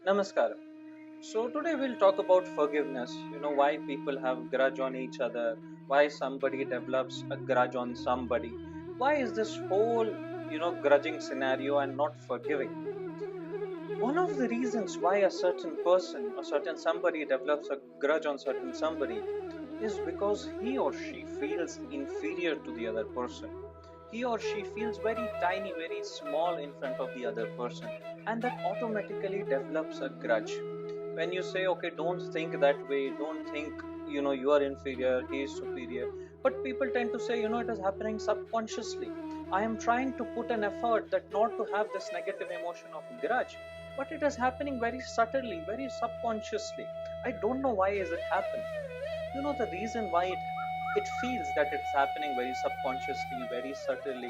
Namaskaram. So today we'll talk about forgiveness. Why people have grudge on each other, why somebody develops a grudge on somebody. Why is this whole, grudging scenario and not forgiving? One of the reasons why a certain person or certain somebody develops a grudge on certain somebody is because he or she feels inferior to the other person. He or she feels very tiny, very small in front of the other person, and that automatically develops a grudge. When you say, okay, don't think that way, don't think, you are inferior, he is superior, but people tend to say, it is happening subconsciously. I am trying to put an effort that not to have this negative emotion of grudge, but it is happening very subtly, very subconsciously. I don't know why is it happening. The reason why it feels that it's happening very subconsciously, very subtly,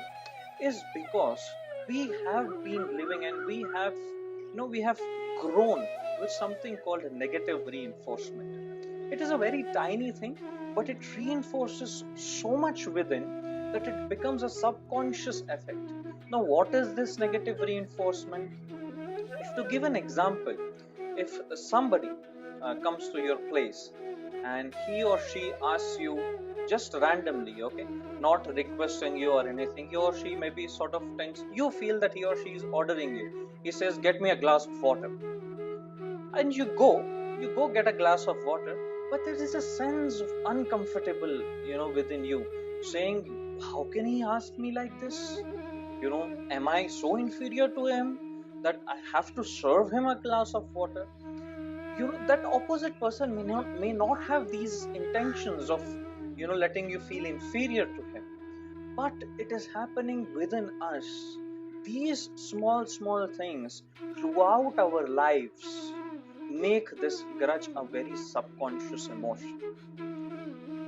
is because we have been living and we have grown with something called negative reinforcement. It is a very tiny thing, but it reinforces so much within that it becomes a subconscious effect. Now, what is this negative reinforcement? If to give an example, if somebody comes to your place and he or she asks you just randomly, okay, not requesting you or anything, he or she maybe sort of things, you feel that he or she is ordering you. He says, get me a glass of water, and you go get a glass of water, but there is a sense of uncomfortable, within you, saying, how can he ask me like this? Am I so inferior to him that I have to serve him a glass of water? That opposite person may not have these intentions of letting you feel inferior to him, but it is happening within us. These small things throughout our lives make this grudge a very subconscious emotion.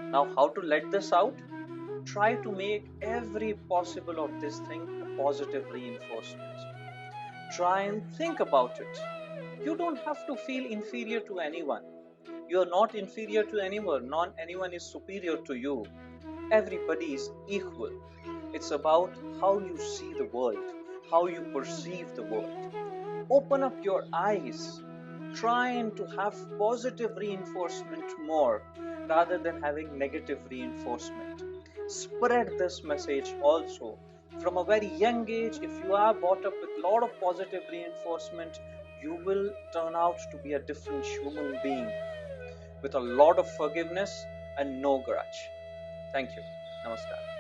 Now, how to let this out? Try to make every possible of this thing a positive reinforcement. Try and think about it. You don't have to feel inferior to anyone. You are not inferior to anyone. Not anyone is superior to you. Everybody is equal. It's about how you see the world, how you perceive the world. Open up your eyes. Trying to have positive reinforcement more rather than having negative reinforcement. Spread this message also. From a very young age, if you are brought up with a lot of positive reinforcement, you will turn out to be a different human being with a lot of forgiveness and no grudge. Thank you. Namaskar.